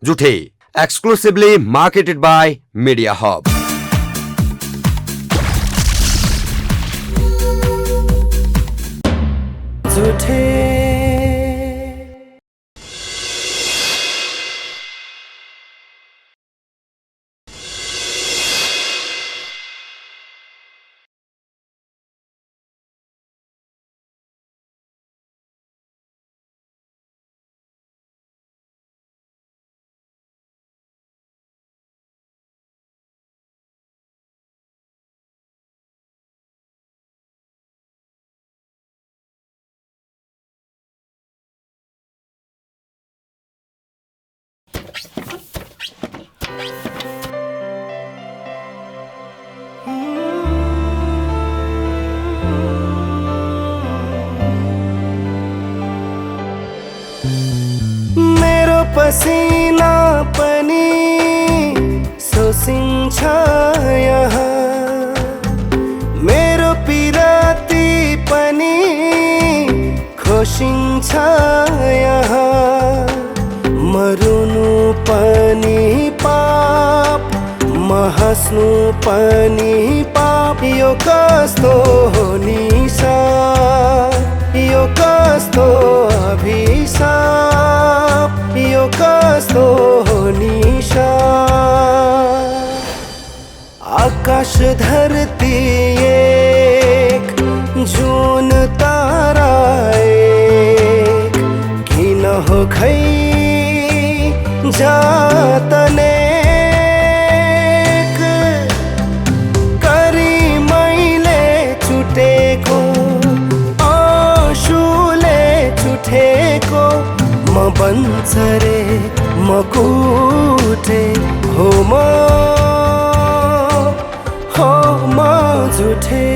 जुठे, exclusively marketed by Media Hub. जुठे मेरो पसीना पनि सोसिन्छ यहाँ, मेरो पिराती पनि खोसिन्छ यहाँ, मरुनु पनि पाप, हाँस्नु पनि पाप। यो कस्तो हो निशा, यो कस्तो अभिशाप, यो कस्तो हो निशा। आकाश धरती एक, जुन तारा एक, किन हो खै जातने म बन्सरे म कुटे हो म जुठे।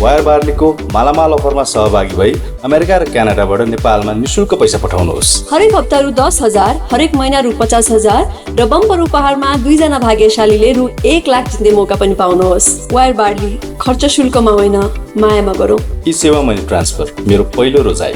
वायर बार्लीको मालामाल अफरमा सहभागी भई अमेरिका र क्यानाडाबाट नेपालमा निशुल्क पैसा पठाउनुहोस्। हरेक हप्ता रु 10,000, हरेक महिना रु 50,000 र बम्पर उपहारमा 2 जना भाग्यशालीले रु 1 लाख जित्ने मौका पनि पाउनुहोस्। वायर बार्ली, खर्च शुल्कमा होइन, मायामा गरौँ। यी सेवा मनी ट्रान्सफर मेरो पहिलो रोजाइ।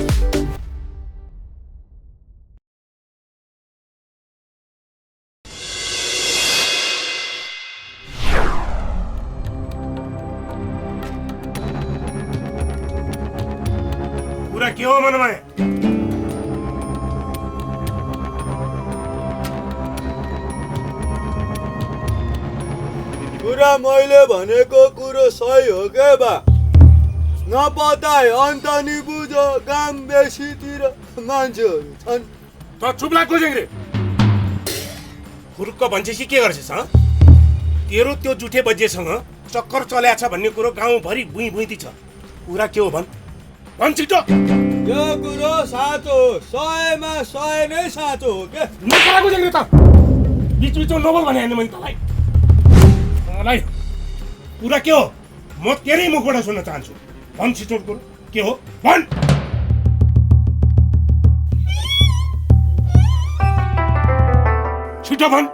कुरा के हो मनमा? कुरा मैले भनेको कुरो सही हो के बा? नपताए अन्त नि बुझ, काम बेसीतिर मान्छेहरू छन्। त चुप लाग गोजेङ्रे। फुरुक्क भन्छेसी के गर्छस्? तेरो त्यो जुठे बजेसँग चक्कर चल्याछ भन्ने कुरो गाउँभरि बुई बुइती छ। कुरा के हो भन् छिटो। यो कुरो साँचो, 100मा 100 नै साँचो हो के? नकरा गोजेङ्रे त बिचबिचमा नबोल भने हैन मैले तँलाई। कुरा के हो? म तेरै मुखबाट सुन्न चाहन्छु। भन् छिटो कुरो के हो भन्। छिटो भन्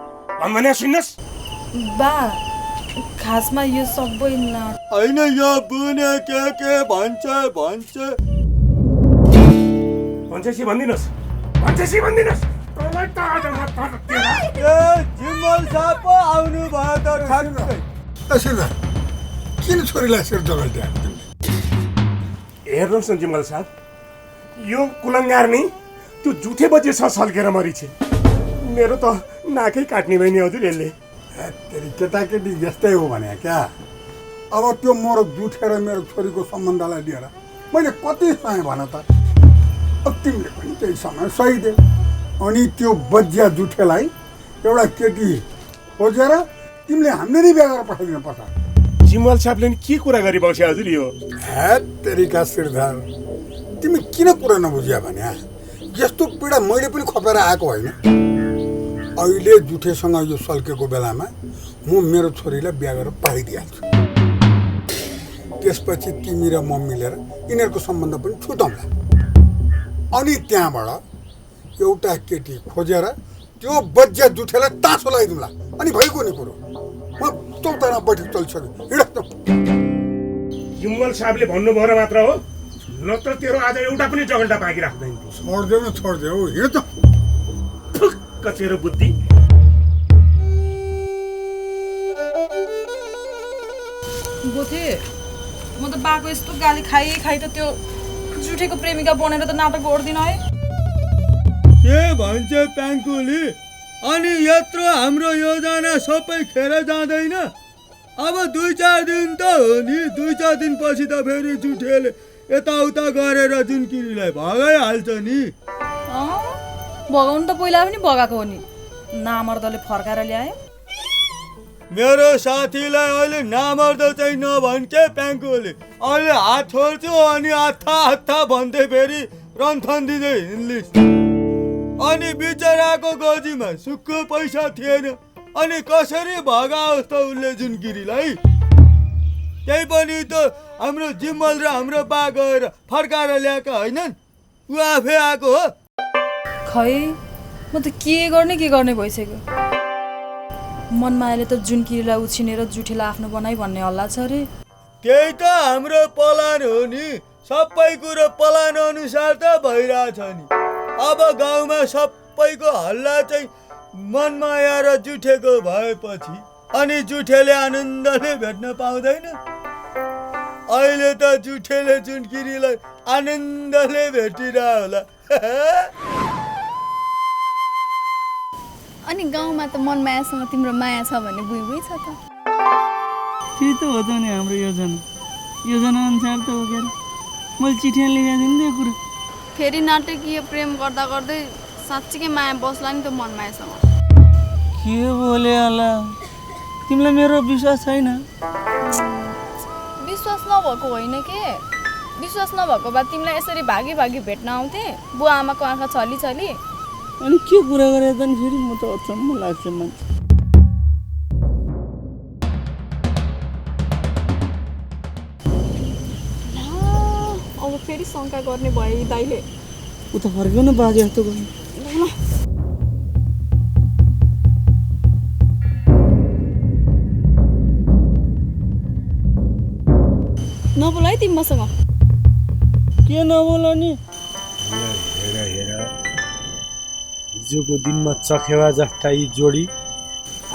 भने सुन्नस्। बा, खासमा यो सबै नाट होइन, यो बुने के भन्छ भन्छेसी भनिदिनुहोस्, भन्छेसी भनिदिनुहोस्। तँलाई त आज म जिम्मल साहब पो आउनु भयो त ठ्याक्कै। तसर्थ किन छोरीलाई सिर जगल्ट्या? हेर्नुहोस् न जिम्मल साहब, यो कुलङ्गार नै त्यो जुठे बजे सल्केर मरी छिन्। मेरो त नाकै काट्ने भयो नि हजुर यसले। तेरी केटाकेटी यस्तै हो भने क्या? अब त्यो मेरो जुठे र मेरो छोरीको सम्बन्धलाई लिएर मैले कति समय भन त? अब तिमीले पनि त्यही समय सही दे। अनि त्यो बज्या जुठेलाई एउटा केटी खोजेर तिमीले हामीले नै बिहा गरेर पठाइदिनु पर्छ। जिम्मल साहबले नि के कुरा गरिबस्यो हजुर यो? तेरीका सिरधार, तिमी किन कुरा नबुझ्या भने? यस्तो पीडा मैले पनि खपेर आएको होइन। अहिले जुठेसँग यो सल्केको बेलामा म मेरो छोरीलाई बिहा गरेर पारिदिइहाल्छु। त्यसपछि तिमी र म मिलेर यिनीहरूको सम्बन्ध पनि छुटाउँला। अनि त्यहाँबाट एउटा केटी खोजेर त्यो बज्या जुठेलाई तासो लगाइदिउँला। अनि भइगयो नि कुरो। म चौतारा बैठक चलिसक्यो। हिँड। जिम्मल साहबले भन्नुभयो र मात्र हो? नत्र तेरो आज एउटा पनि जगन्डा बाँकी राख्दैन छोडिदेऊ हिँड त थुक्क तेरो बुद्धि। बोथे म त बाको यस्तो गाली खाइ त त्यो जुठेको प्रेमिका बनेर त नाटक गर्दिन है। के भन्छ प्याङ्कुली? अनि यत्रो हाम्रो योजना सबै खेर जाँदैन? अब 2-4 दिन त हो नि, 2-4 दिन पछि त फेरि जुठेले यताउता गरेर जुनकिरीलाई भगाइहाल्छ नि। भगाउनु त पहिला पनि भगाएको हो नि, नामर्दले फर्काएर ल्यायो। मेरो साथीलाई अहिले नामर्द चाहिँ नभन् के प्याङ्कुली? अहिले हात छोड्छु अनि हत्था भन्दै फेरि रन्थन दिँदै हिँड्लिस्। अनि बिचराको गोजीमा सुक्ख पैसा थिएन, अनि कसरी भगाओस् त उसले जुनकिरीलाई? त्यही पनि त हाम्रो जिम्मल र हाम्रो बा गएर फर्काएर ल्याएका होइनन्, ऊ आफै आएको हो। खै म त के गर्ने भइसक्यो। मनमायाले त जुनकिरीलाई उछिनेर जुठीलाई आफ्नो बनाइ भन्ने हल्ला छ अरे। त्यही त हाम्रो प्लान हो नि, सबै कुरो प्लान अनुसार त भइरहेछ नि। अब गाउँमा सबैको हल्ला चाहिँ मनमाया र जुठेको भएपछि अनि जुठेले आनन्दले भेट्न पाउँदैन। अहिले त जुठेले जुनकिरीलाई आनन्दले भेटिरह होला। अनि गाउँमा त मनमायासँग तिम्रो माया छ भन्ने बुइ छ त। त्यही त हो त नि हाम्रो योजना अनुसार त हो। क्या मैले चिठीमा लेखेको थिएँ नि त्यो कुरा। फेरि नाटकीय प्रेम गर्दा गर्दै साँच्चीकै माया बस्ला नि त मनमायासँग। के बोले होला? तिमीलाई मेरो विश्वास छैन? विश्वास नभएको होइन के, विश्वास नभएको भए तिमीलाई यसरी भागी भेट्न आउँथे बुवा आमाको आँखा छली। अनि के कुरा गरे त नि फेरि? म त अचम्म लाग्छ मान्छे। अब फेरि शङ्का गर्ने भयो दाइले। उता फर्क्यो न बाजे जस्तो गर्नु। नबोल है तिमी मसँग। के नबोल नि? हेर हिजोको दिनमा चखेवा जस्ता यी जोडी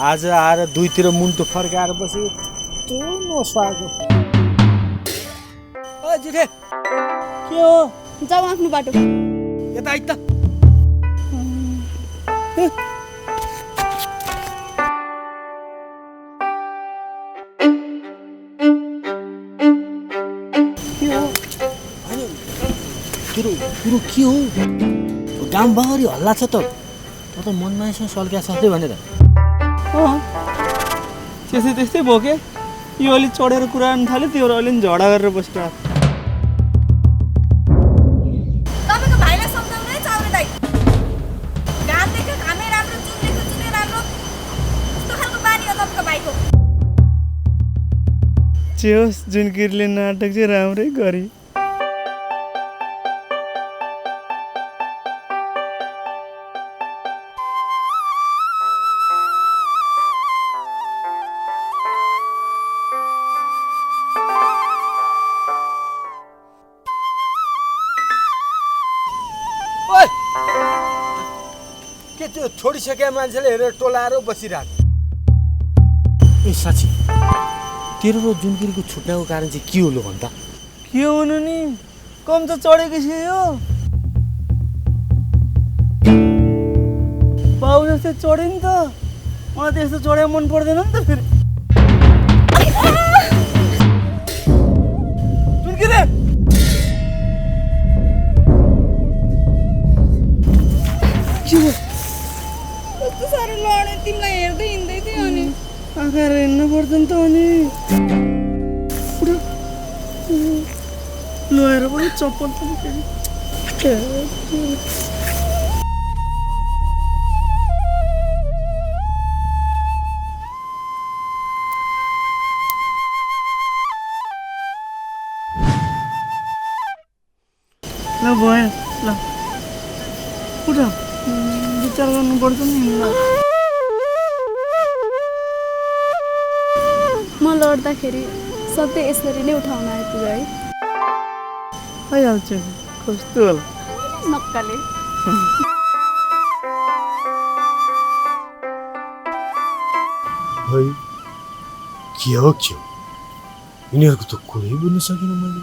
आज आएर दुईतिर मुन्टो फर्काएर बसेको त्यो नसुहाएको। जुठे के हो? जाऊ आफ्नो बाटो। यता आइ त। कुरो के हो? गाउँभरि हल्ला छ त मनमायासँग सल्क्या साथै भनेर। त्यस्तै भयो के? यो अलि चढेर कुरा गर्नु थाल्यो, त्यो अलि झगडा गरेर बसिरहेको। तपाईको भाइलाई सम्झाउनु है चाउरे दाइ। घाम देख्यो घामै राम्रो, जुन देख्यो जुनै राम्रो। कस्तो खालको बानी हो तपाईको भाइको? जे होस् जुनकिरीले नाटक चाहिँ राम्रै गरी। के त्यो छोडिसकेका मान्छेले हेरेर टोलाएर बसिरहेको? ए साँच्ची तेरो र जुनकिरीको छुट्याएको कारण चाहिँ के हो भन्दा? के हुनु नि, कम त चढेको छ यो। बाउ जस्तै चढ्यो नि त, मलाई त्यस्तो चढाइ मन पर्दैन नि त फेरि। जुनकिरी कस्तो साह्रो लडे, तिमीलाई हेर्दै हिँड्दै थियो अनि आँखा हेर्नु पर्छ नि त। अनि लोएर पनि चप्पल पनि ल भयो ल उठ, विचार गर्नुपर्छ नि। म लड्दाखेरि सधैँ यसरी नै उठाउन आइपुग्यो है। भइहाल्छ कस्तो होला नक्काले है के हो यिनीहरूको त कुरै बुझ्न सकिनँ मैले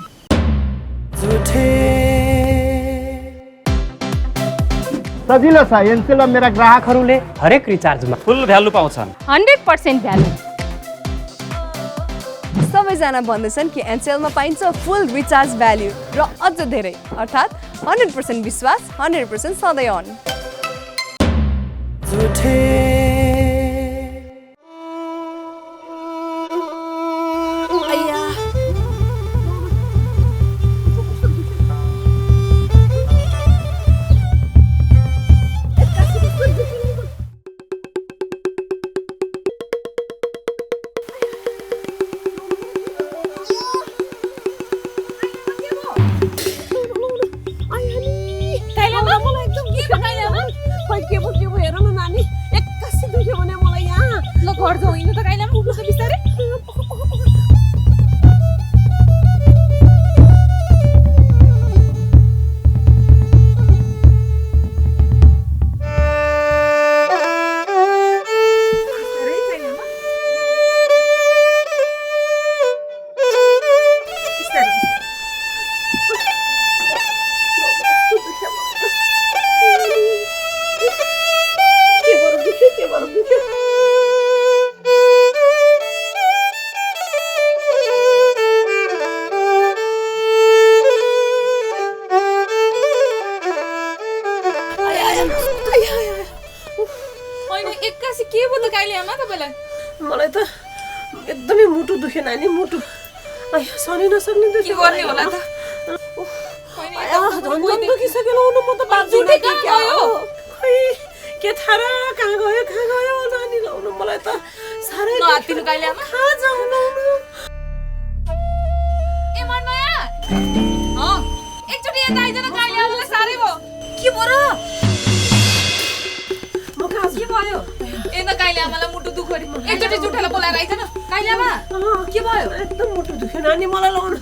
सजिलो छ एनसेलमा मेरा ग्राहकहरूले हरेक रिचार्जमा फुल भ्यालु पाउँछन् 100% भ्यालु सबैजना भन्दछन् कि एनसेलमा पाइन्छ फुल रिचार्ज भ्याल्यु र अझ धेरै अर्थात् 100% विश्वास 100% सधैँ अन घर जाउँ हिँड्नु त काइला उठ्नु त बिस्तारै एक्कासी के भयो त काइले आमा तपाईलाई मलाई त एकदमै मुटु दुख्यो नानी मुटु सनै नसक्ने के गर्ने होला त झन् दुखिसक्यो न म त बाँच्छु जुटे कहाँ गयो खै के थाहा र कहाँ गयो नानी लाउनु मलाई त साह्रै नहातिनु काइले आमा कहाँ जाउँ लाउनु ए मनमाया एकचोटि यता आइज न काइले आमालाई साह्रै भयो के भयो र के भयो ए न काइले आमालाई मुटु दुख्यो रे एकचोटि जुठेलाई बोलाएर आइज न काइले आमा के भयो एकदम मुटु दुख्यो नानी मलाई लाउनु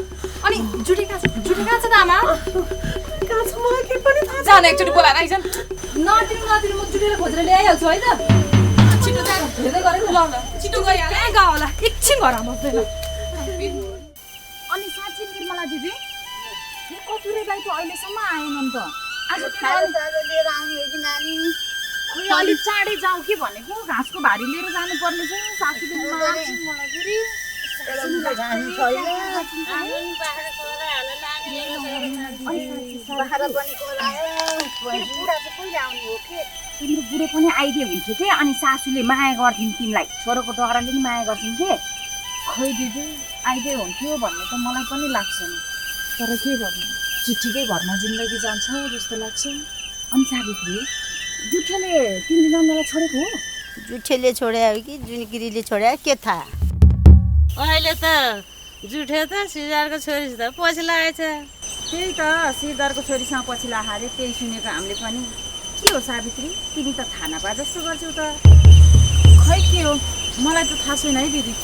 अनि जुठे कहाँ छ त आमा कहाँ छ मलाई के पनि थाहा जान एकचोटि बोलाएर आइज नदिनु म जुठेलाई खोजेर ल्याइहाल्छु है त छिटो जा हेर्दै गरेँ ल छिटो गइहाल कहाँ गयो होला एकछिन घर बस्दैन अनि साँच्चै निर्मला दिदी कतुरे दाइ त अहिलेसम्म आएनन् त आज लिएर आउने हो कि नानी अलिक चाँडै जाउँ कि भनेको घाँसको भारी लिएर जानुपर्ने छ साथीले तिम्रो बुढो पनि आइदियो हुन्थ्यो कि अनि सासूले माया गर्थिन् तिमीलाई छोरोको टक्राले पनि माया गर्थिन् कि खै दिदी आइदियो हुन्थ्यो भन्ने त मलाई पनि लाग्छ नि तर के गर्नु चिठीकै घरमा जिन्दगी जान्छ जस्तो लाग्छ अनि सावित्री जुठेले तिम्रो नन्दलाई छोडेको हो जुठेले छोड्या हो कि जुनगिरीले छोड्या के थाहा अहिले त जुठे त सिजारको छोरीसित पछि लागेछ त्यही त सिरदारको छोरीसँग पछि लाहारे त्यही सुनेको हामीले पनि के हो सावित्री तिमी त थाहा नपा जस्तो गर्छौ त खै के हो मलाई त थाहा छैन है दिदी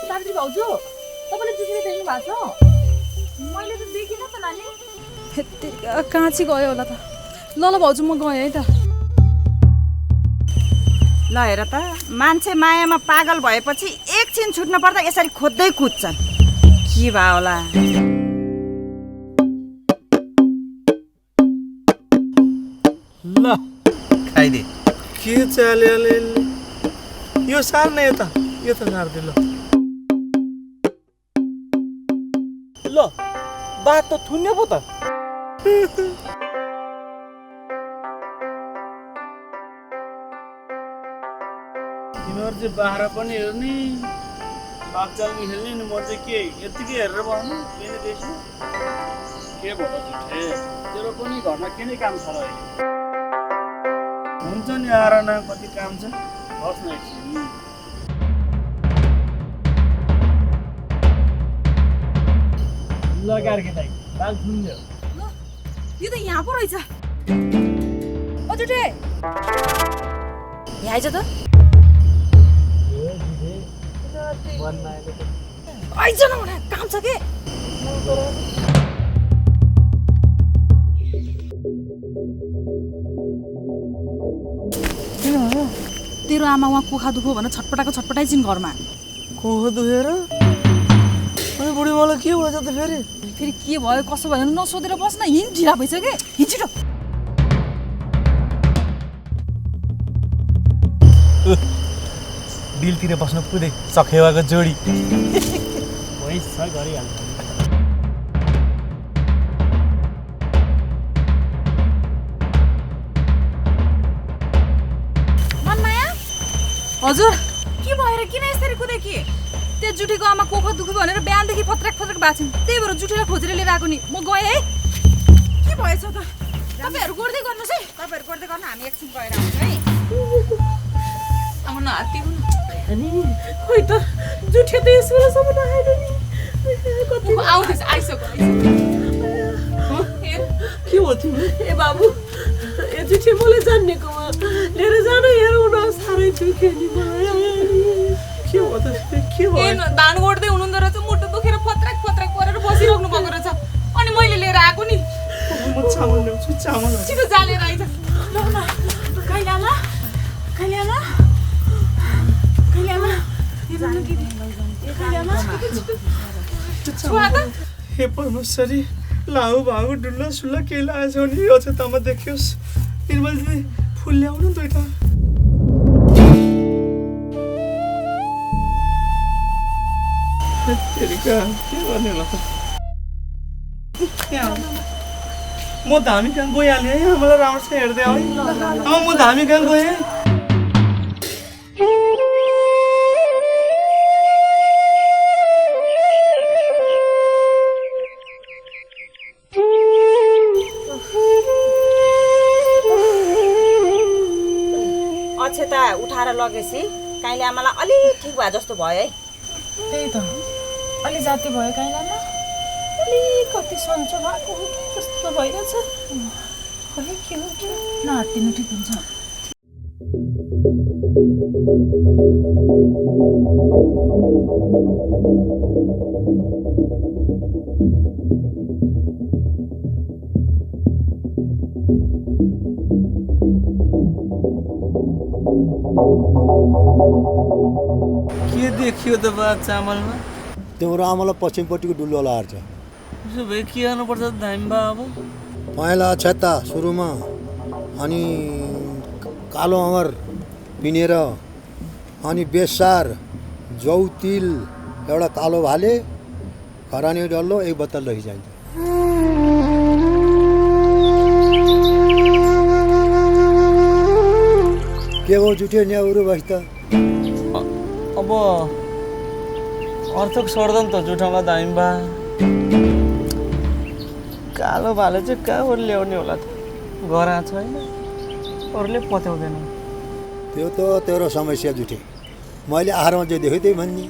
सावित्री भाउजू तपाईँले जुठेले देख्नु भएको छ मैले त देखिनँ त नानी कहाँ चाहिँ गयो होला त ल भाउजू म गएँ है त ल हेर त मान्छे मायामा पागल भएपछि एकछिन छुट्न पर्दा यसरी खोज्दै कुद्छन् के भयो होला ल खाइदे के चाल्यो यो सार्न यो त सार्दे ल बात त थुन्यो पो त तिमीहरू चाहिँ बाह्र पनि हेर्ने बापचालमा खेल्ने नि म चाहिँ के यतिकै हेरेर बस्नु केही देख्छु के भयो जुठे तेरो पनि घरमा के नै काम छ र अहिले हुन्छ नि आएर न कति काम छ बस्न एकछिन लगाएर के दाइ बाल सुन्यो यो त यहाँ पो रहेछ ओ जुठे यहाँ आइज त आइज न भने काम छ के तेरो आमा उहाँ कुखा दुखो भनेर छटपटाइछिन् घरमा कोखो दुखेर अनि बुढी मलाई के भएछ त फेरि फेरि के भयो कसो भयो नसोधेर बस्न हिँड ढिला भइसक्यो हिँड छिटो बिलतिर बस्न पुगे चखेवाको जोडी भइस गरिहाल्छ मनमाया हजुर के भएर किन यसरी कुदे के त्यो जुठीको आमा कोखो दुखी भनेर बिहानदेखि फत्रक भएको छिन् त्यही भएर जुठीलाई खोजेर लिएर आएको नि म गएँ है के भएछ त तपाईहरु गर्दै गर्नुस् है तपाईहरु गर्दै गर्नु हामी एकछिन गएर आउँछौँ है आउन हात्ती हुनु खोइ त जुठे त यस बेलासम्म नआएन नि कति आउँदैछ आइसक्यो के हो तिमी ए बाबु ए जुठे मलाई जान्नेकोमा लिएर जान हेरौँ न साह्रै दुख्यो नि के हो त के हो ए धान गोड्दै हुनुहुँदो रहेछ मुटु दुखेर फत्रक परेर बसिराख्नु भएको रहेछ अनि मैले लिएर आएको नि म चामल ल्याउँछु चामल छिटो जालेर आइज ल न कहिले आमा हे परमेश्वरी लाउ भाउ डुल्ला सुल्ला के लाएछ नि यो चाहिँ तमा देखियोस् निर्मल दिदी फुल ल्याउनु दुईटा तेरिका के गर्ने होला त म धामी कहाँ गइहालेँ है मलाई राम्रोसँग हेर्दै है म धामी कहाँ गएँ अक्षता उठाएर लगेपछि काइले आमालाई अलि ठिक भयो जस्तो भयो है त्यही त अलि जाति भयो काइलामा अलिकति सन्चो भएको हो कि जस्तो भइरहेछ खै के हो कि नहात्तिनु ठिक हुन्छ के देखियो त बा चामलमा तिम्रो आमालाई पश्चिमपट्टिको डुल्लो लार्छ उसो भए के गर्नुपर्छ धामी बा अब पहेँला छेत्ता सुरुमा अनि कालो अँगर पिनेर अनि बेसार जौतिल एउटा कालो भाले खरानी डल्लो एक बोतल रहिजान्छ के हो जुठे न्याउरो बस त अब अर्थक सर्दैन त जुठामा दामी बा कालो भाले चाहिँ कहाँबाट ल्याउने होला त गरा छैन अरूले पत्याउँदैन त्यो त तेरो समस्या जुठे मैले आहारमा जे देखेँ त्यही भन्ने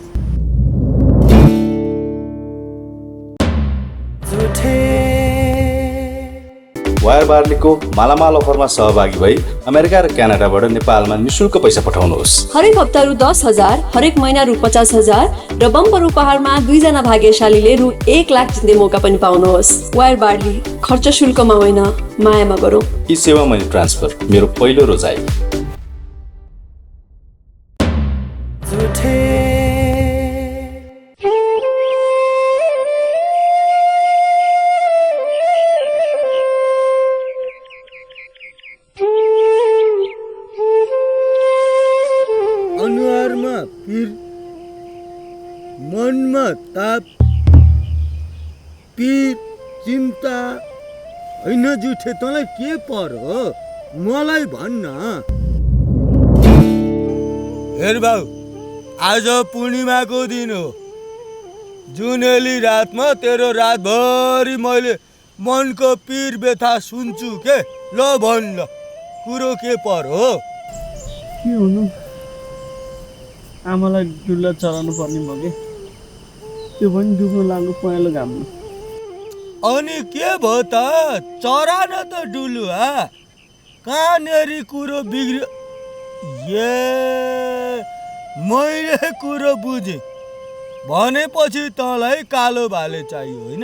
वायर बार्लीको मालामाल अफरमा सहभागी भई अमेरिका र क्यानाडाबाट नेपालमा निशुल्क पैसा पठाउनुहोस् हरेक हप्ता रु 10,000 हरेक महिना रु 50,000 र बम्पर उपहारमा 2 जना भाग्यशालीले रु 1 लाख जित्ने मौका पनि पाउनुहोस् वायर बार्ली खर्च शुल्कमा होइन मायामा गरौँ यी सेवा मनी ट्रान्सफर मेरो पहिलो रोजाइ अनुहारमा पिर मनमा ताप पिर चिन्ता होइन जुठे तँलाई के पर्यो मलाई भन्न हेर बाउ आज पूर्णिमाको दिन हो जुनेली रातमा तेरो रातभरि मैले मनको पिर व्यथा सुन्छु के ल भन् ल कुरो के पर्यो के हुनु आमालाई डुल्ला चलाउनु पर्ने भयो कि त्यो पनि दुख्नु लाग्नु पहेँलो घाममा अनि के भयो त चरा न त डुलुवा कहाँनेरि कुरो बिग्रियो ए मैले कुरो बुझेँ भनेपछि तँलाई कालो भाले चाहियो होइन?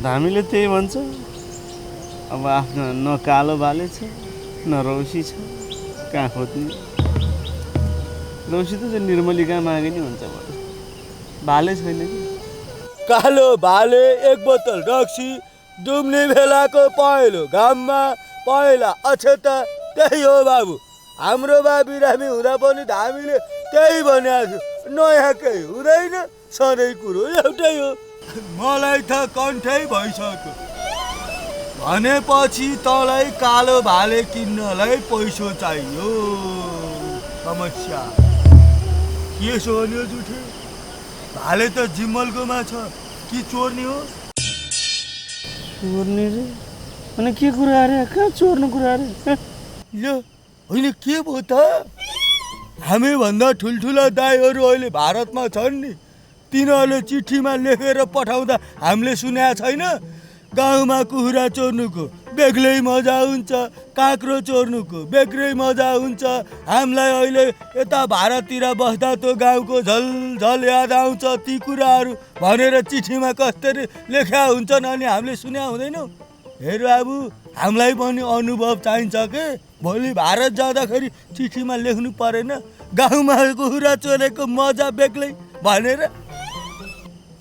धामीले त्यही भन्छ। अब आफ्नो न कालो भाले छ न रौसी छ, कहाँ खोज्ने? रौसी त चाहिँ निर्मली कहाँ मागे नि हुन्छ भने, भाले छैन कि। कालो भाले एक बोतल रक्सी डुब्ने बेलाको पहेँलो घाममा पहिला अक्षता त्यही हो बाबु। हाम्रो बा बिरामी हुँदा पनि धामीले त्यही भनेको थियो, नयाँ केही हुँदैन, सधैँ कुरो एउटै हो। मलाई त कन्ठै भइसक्यो। भनेपछि तँलाई कालो भाले किन्नलाई पैसो चाहियो। समस्या के छ भन्यो जुठे? भाले त जिम्मलकोमा छ कि चोर्ने हो? चोर्ने रे? अनि के कुरा अरे? कहाँ चोर्नु कुरा अरे? ल होइन के भयो त? हामीभन्दा ठुल्ठुला दाइहरू अहिले भारतमा छन् नि, तिनीहरूले चिठीमा लेखेर पठाउँदा हामीले सुनेको छैन? गाउँमा कुखुरा चोर्नुको बेग्लै मजा हुन्छ, काँक्रो चोर्नुको बेग्लै मजा हुन्छ। हामीलाई अहिले यता भारततिर बस्दा त गाउँको झल याद आउँछ ती कुराहरू भनेर चिठीमा कसरी लेख्या हुन्छन् अनि हामीले सुन्या हुँदैनौँ? हेर बाबु, हामीलाई पनि अनुभव चाहिन्छ के। भोलि भारत जाँदाखेरि चिठीमा लेख्नु परेन गाउँमा कुखुरा चोरेको मजा बेग्लै भनेर?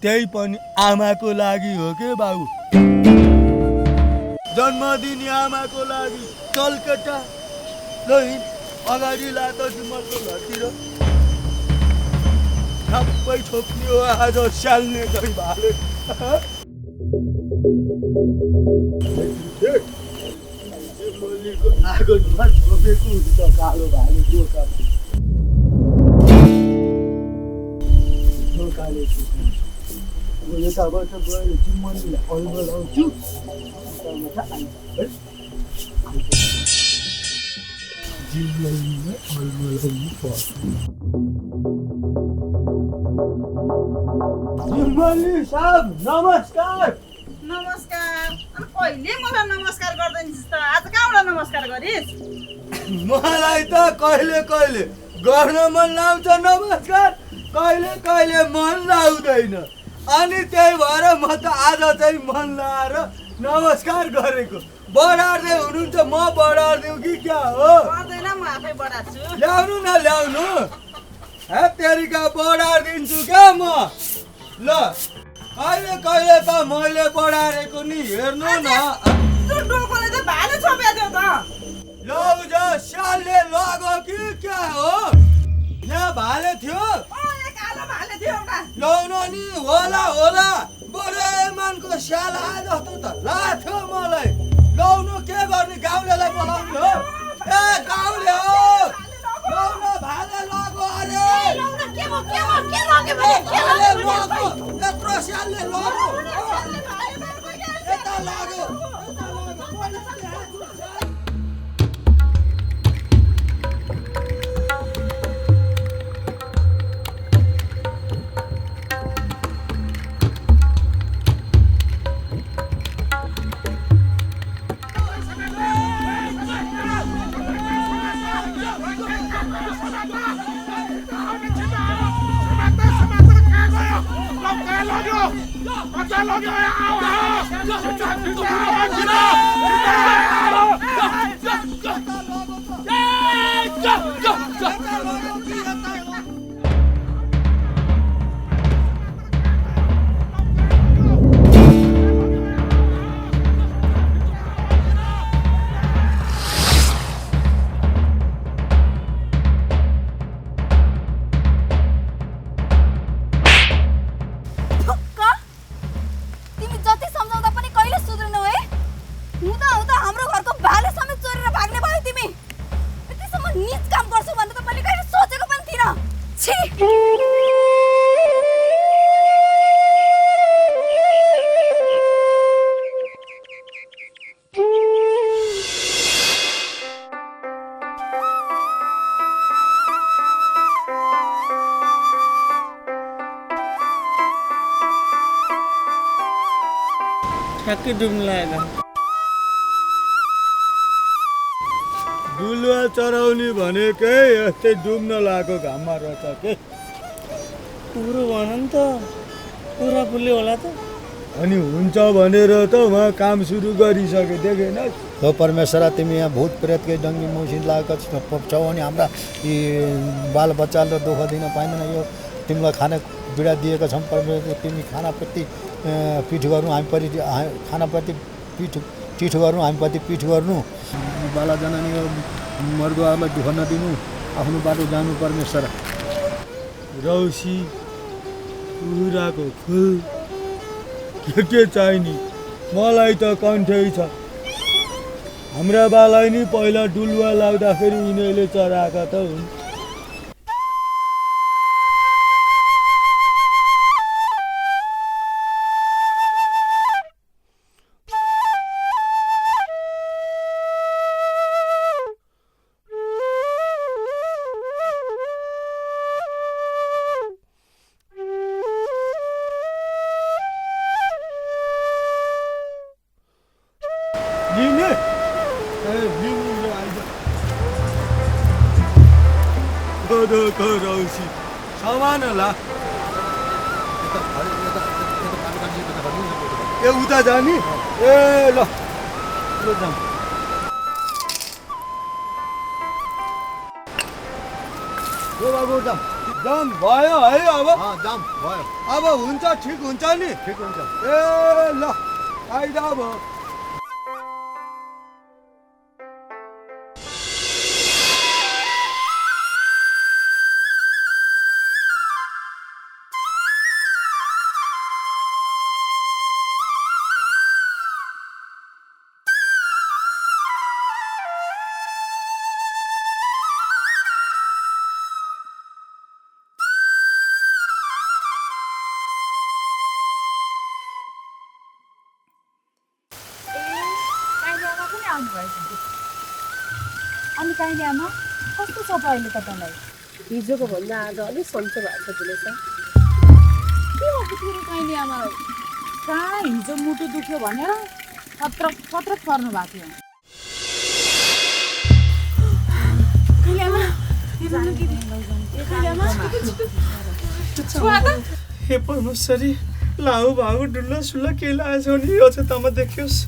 त्यही पनि आमाको लागि हो के बाबु, जन्म दिने आमाको लागि। चल केटा, ल अगाडि लात जिम्मलको घरतिर। सबै छोप्ने हो आज स्याल्ने गरी भाले। आगोमा छोपेको हुन्छ कालो भाले दोकामा। दोकाले अब यताबाट गएर जिम्मलीलाई अलमल लाउँछु। जिम्मलीलाई अलमल लाउनु पर्छ। जिम्मली साहब नमस्कार। नमस्कार। कहिले मलाई नमस्कार गर्दैनस् त? आज कहाँबाट नमस्कार गरिस्? मलाई त कहिले कहिले गर्न मन लाउँछ नमस्कार, कहिले कहिले मन लाउँदैन। अनि त्यही भएर म त आज चाहिँ मन लाएर नमस्कार गरेको। बढार्दै हुनुहुन्छ, म बढार्दिउँ कि क्या हो? गर्दैन, म आफै बढार्छु। ल्याउनु न ल्याउनु, तेरिका बढारिदिन्छु क्या म। ल कहिले कहिले त मैले बढारेको नि, हेर्नु न। डोकोले त भाले छोपेको थियो त। लौ जा स्यालले लगो कि क्या हो? यहाँ भाले थियो? कालो भाले थियो एउटा। लौन नि होला होला, बरेमानको स्याल आए जस्तो त लाग्थ्यो मलाई। लौनु के गर्ने, गाउँलेलाई बोलाउनु हो? ए गाउँले हो, लौन भाले लगो अरे। यत्रो स्यालले लगो, यता लाग्यो। ठ्याक्कै डुब्नु लागेको। डुलुवा चराउने भनेकै यस्तै डुब्न लागेको घाममा रहेछ के। कुरो भन नि त कुरा फुल्यो होला त अनि हुन्छ भनेर त उहाँ काम सुरु गरिसके देखेन हो परमेश्वर तिमी यहाँ भूत प्रेतकै डङ्गी मौसिन लागेको छौ अनि हाम्रा यी बालबच्चाले दुःख दिन पाइँदैन यो तिमीलाई खाना बिडा दिएका छौँ परमेश्वर तिमी खानाप्रति पिठ गर्नु हामीप्रति खानाप्रति चिठ गर्नु हामीप्रति पिठ गर्नु बाला जनानी मर्दुवाहरूलाई दुःख नदिनु आफ्नो बाटो जानु परमेश्वर रौसी कुराको फुल के चाहिने मलाई त कन्ठै छ हाम्रा बालाई नि पहिला डुलुवा लाग्दाखेरि यिनीहरूले चराएका त हुन् रौसी सामान होला ए उता जाने ए ल जाम बाबु जाम जाम भयो है अब जाम भयो अब हुन्छ ठिक हुन्छ नि ठिक हुन्छ ए ल आइदा भयो अनि काइले आमा कस्तो छ अहिले तपाईँलाई हिजोको भन्दा आज अलिक सन्चो भएको छ जुलेसा के भएको थियो काइले आमालाई कहाँ हिजो मुटु दुख्यो भनेर पत्रक पर्नु भएको थियो हे परमेश्वरी लाउ भागो डुल्ला सुल्ला के लागेछ नि यो चाहिँ तमा देखियोस्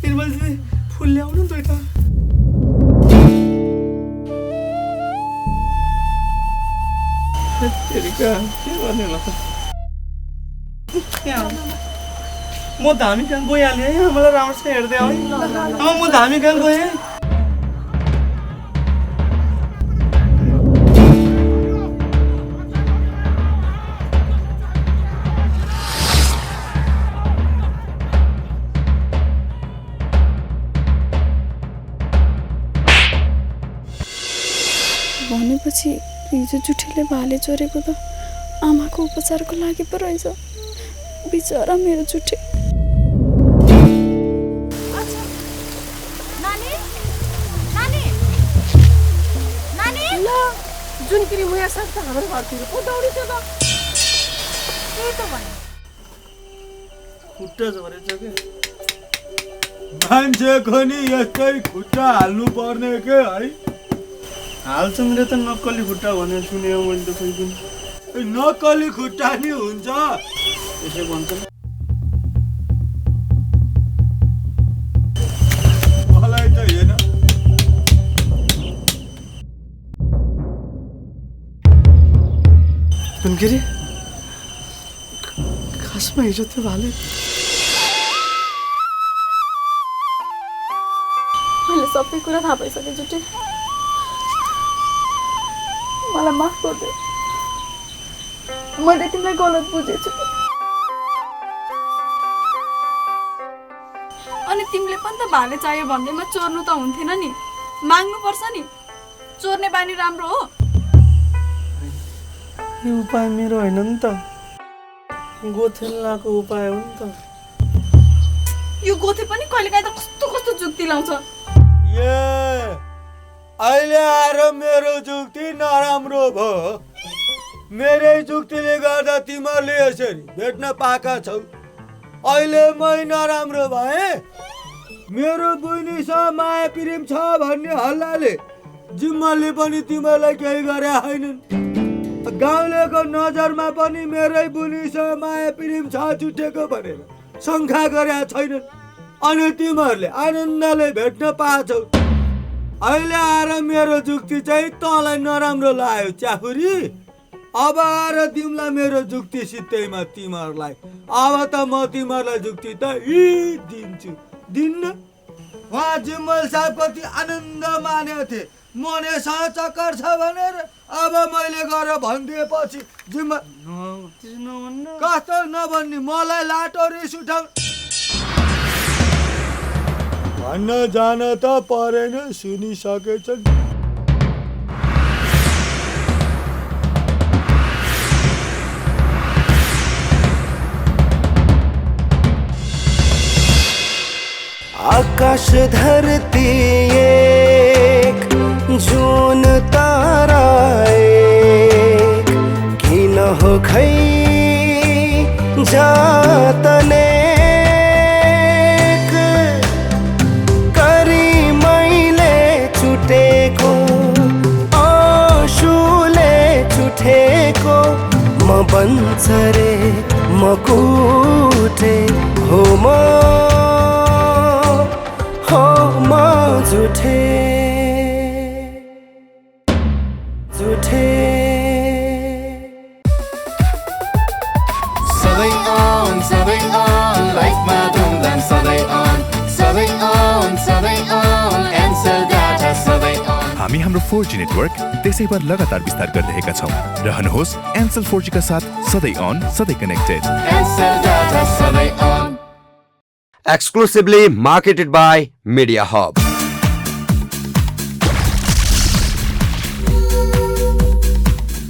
निर्मल दिदी फुल ल्याउनु दुईटा के गर्ने होला त म धामी कहाँ गइहालेँ है मलाई राम्रोसँग हेर्दै है म धामी कहाँ गएँ भनेपछि हिजो जुठीले भाले चोरेको त आमाको उपचारको लागि पो रहेछ बिचरा मेरो जुठी जुन किरी मुया साथ त हाम्रो घरतिर को दौडी थियो त त्यही त भने खुट्टा झरेछ के मान्छेको नि यस्तै खुट्टा हाल्नु पर्ने के है हालसँग त नक्कली खुट्टा भनेर सुनेँ मैले त खै पनि नक्कली खुट्टा नि हुन्छ यसो भन्छ मलाई त हेन सुनकेरी खासमा हिजो त्यो भाले मैले सबै कुरा थाहा पाइसकेँ जुटी मलाई माफ गरिदे मैले तिमीलाई गलत बुझेछु अनि तिमीले पनि त भाले चाहियो भन्दैमा चोर्नु त हुन्थेन नि माग्नु पर्छ नि चोर्ने बानी राम्रो हो यो उपाय मेरो होइन नि त गोथेलाको उपाय हो नि त यो गोथे पनि कहिलेकाहीँ त कस्तो कस्तो जुक्ति लाउँछ ए अहिले आएर मेरो जुक्ति नराम्रो भयो मेरै जुक्तिले गर्दा तिमीहरूले यसरी भेट्न पाएका छौ अहिले मै नराम्रो भए मेरो बहिनीसँग माया प्रेम छ भन्ने हल्लाले जिम्माले पनि तिमीलाई केही गरे छैनन् गाउँलेको नजरमा पनि मेरै बुनीसँग माया प्रेम छ जुटेको भनेर शङ्का गरेका छैनन्। अनि तिमीहरूले आनन्दले भेट्न पाछौ। अहिले आएर मेरो जुक्ति चाहिँ तँलाई नराम्रो लाग्यो च्याफुरी। अब आएर तिमीलाई मेरो जुक्ति सित्तैमा तिमीहरूलाई। अब त म तिमीहरूलाई जुक्ति त दिन्छु। दिन्न? उहाँ जिम्मल साहब कति आनन्द मानेको थिए मनेसँग चक्कर छ भनेर। अब मैले गरेर भनिदिएपछि जिम्मा कस्तो नभन्ने मलाई लाटो रिस उठाउ भन्न जान त परेन, सुनिसकेछन्। आकाश धरती एक जुन तारा एक किन हो खै जातने करी मैले छुटेको आँसुले छुटेको म बन्चरे म कुटे हो म झुठे झुठे सधैँ on like माधुमदान सधैँ on एन्सर डाटा सधैँ on। हामी हाम्रो 4G नेटवर्क त्यसैभर लगातार विस्तार गरिरहेका छौँ। रहनुहोस् एन्सल 4G का साथ सधैँ on सधैँ कनेक्टेड। एन्सर डाटा सधैँ on। Exclusively marketed by Media Hub.